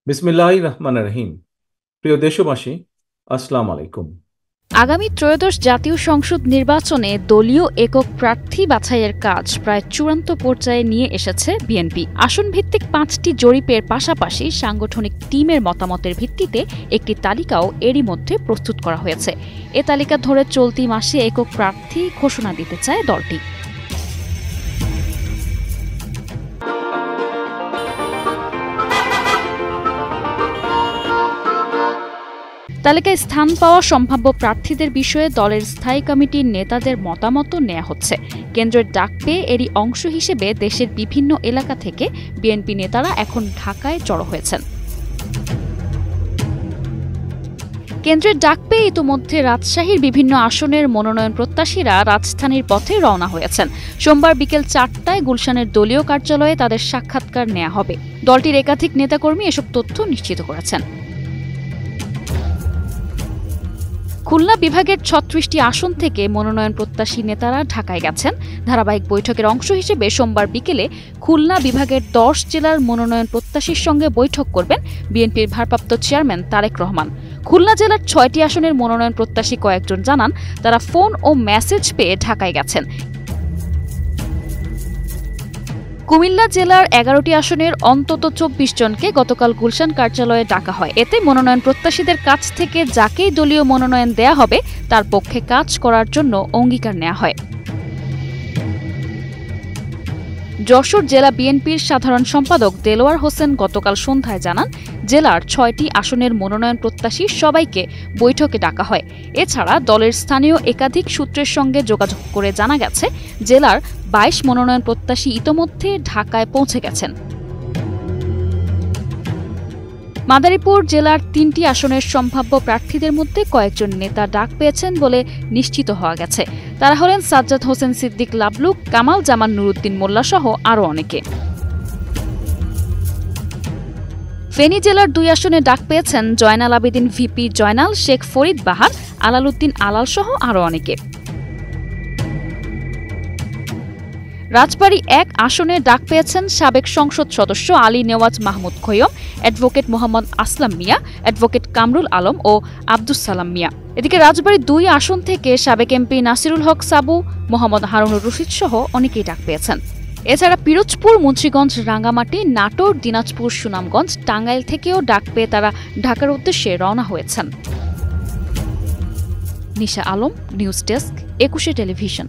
বিসমিল্লাহির রহমানির রহিম। প্রিয় দেশবাসী, আসসালামু আলাইকুম। আগামী ত্রয়োদশ জাতীয় সংসদ নির্বাচনে দলীয় একক প্রার্থী বাছাইয়ের কাজ প্রায় চূড়ান্ত পর্যায়ে নিয়ে এসেছে বিএনপি। আসনভিত্তিক ৫টি জরিপের পাশাপাশি সাংগঠনিক টিমের মতামতের ভিত্তিতে একটি তালিকাও এরই মধ্যে প্রস্তুত করা হয়েছে। এ তালিকা ধরে চলতি মাসে একক প্রার্থী ঘোষণা দিতে চায় দলটি। তালিকায় স্থান পাওয়া সম্ভাব্য প্রার্থীদের বিষয়ে দলের স্থায়ী কমিটির নেতাদের মতামতও নেওয়া হচ্ছে। কেন্দ্রের ডাক পেয়ে এরই অংশ হিসেবে দেশের বিভিন্ন এলাকা থেকে বিএনপি নেতারা এখন ঢাকায় জড়ো হয়েছেন। কেন্দ্রের ডাক পেয়ে ইতোমধ্যে রাজশাহীর বিভিন্ন আসনের মনোনয়ন প্রত্যাশীরা রাজধানীর পথে রওনা হয়েছেন। সোমবার বিকেল ৪টায় গুলশানের দলীয় কার্যালয়ে তাদের সাক্ষাৎকার নেওয়া হবে। দলটির একাধিক নেতাকর্মী এসব তথ্য নিশ্চিত করেছেন। খুলনা বিভাগের ৩৬টি আসন থেকে মনোনয়ন প্রত্যাশী নেতারা ঢাকায় গেছেন। ধারাবাহিক বৈঠকের অংশ হিসেবে সোমবার বিকেলে খুলনা বিভাগের ১০ জেলার মনোনয়ন প্রত্যাশীর সঙ্গে বৈঠক করবেন বিএনপির ভারপ্রাপ্ত চেয়ারম্যান তারেক রহমান। খুলনা জেলার ৬টি আসনের মনোনয়ন প্রত্যাশী কয়েকজন জানান তারা ফোন ও মেসেজ পেয়ে ঢাকায় গেছেন। কুমিল্লা জেলার ১১টি আসনের অন্তত ২৪ জনকে গতকাল গুলশান কার্যালয়ে ডাকা হয়। এতে মনোনয়ন প্রত্যাশীদের কাছ থেকে যাকেই দলীয় মনোনয়ন দেয়া হবে তার পক্ষে কাজ করার জন্য অঙ্গীকার নেওয়া হয়। যশোর জেলা বিএনপির সাধারণ সম্পাদক দেলোয়ার হোসেন গতকাল সন্ধ্যায় জানান, জেলার ৬টি আসনের মনোনয়ন প্রত্যাশী সবাইকে বৈঠকে ডাকা হয়। এছাড়া দলের স্থানীয় একাধিক সূত্রের সঙ্গে যোগাযোগ করে জানা গেছে, জেলার ২২ মনোনয়ন প্রত্যাশী ইতোমধ্যে ঢাকায় পৌঁছে গেছেন। মাদারীপুর জেলার ৩টি আসনের সম্ভাব্য প্রার্থীদের মধ্যে কয়েকজন নেতা ডাক পেয়েছেন বলে নিশ্চিত হওয়া গেছে। তারা হলেন সাজ্জাদ হোসেন সিদ্দিক লাবলু, কামাল জামান নুরুদ্দিন মোল্লা সহ আরও অনেকে। ফেনী জেলার ২ আসনে ডাক পেয়েছেন জয়নাল আবেদিন ভিপি জয়নাল, শেখ ফরিদ বাহার, আলালউদ্দিন আলাল সহ আরও অনেকে। রাজবাড়ী ১ আসনে ডাক পেয়েছেন সাবেক সংসদ সদস্য আলী নেওয়াজ মাহমুদ খৈয়ম, অ্যাডভোকেট মোহাম্মদ আসলাম মিয়া, অ্যাডভোকেট কামরুল আলম ও আব্দুস সালাম মিয়া। এদিকে রাজবাড়ী ২ আসন থেকে সাবেক এমপি নাসিরুল হক সাবু, মোহাম্মদ হারুনুর রশিদ সহ অনেকেই ডাক পেয়েছেন। এছাড়া পিরোজপুর, মুন্সিগঞ্জ, রাঙ্গামাটি, নাটোর, দিনাজপুর, সুনামগঞ্জ, টাঙ্গাইল থেকেও ডাক পেয়ে তারা ঢাকার উদ্দেশ্যে রওনা হয়েছেন। নিশা আলম, নিউজ ডেস্ক, ২১ টেলিভিশন।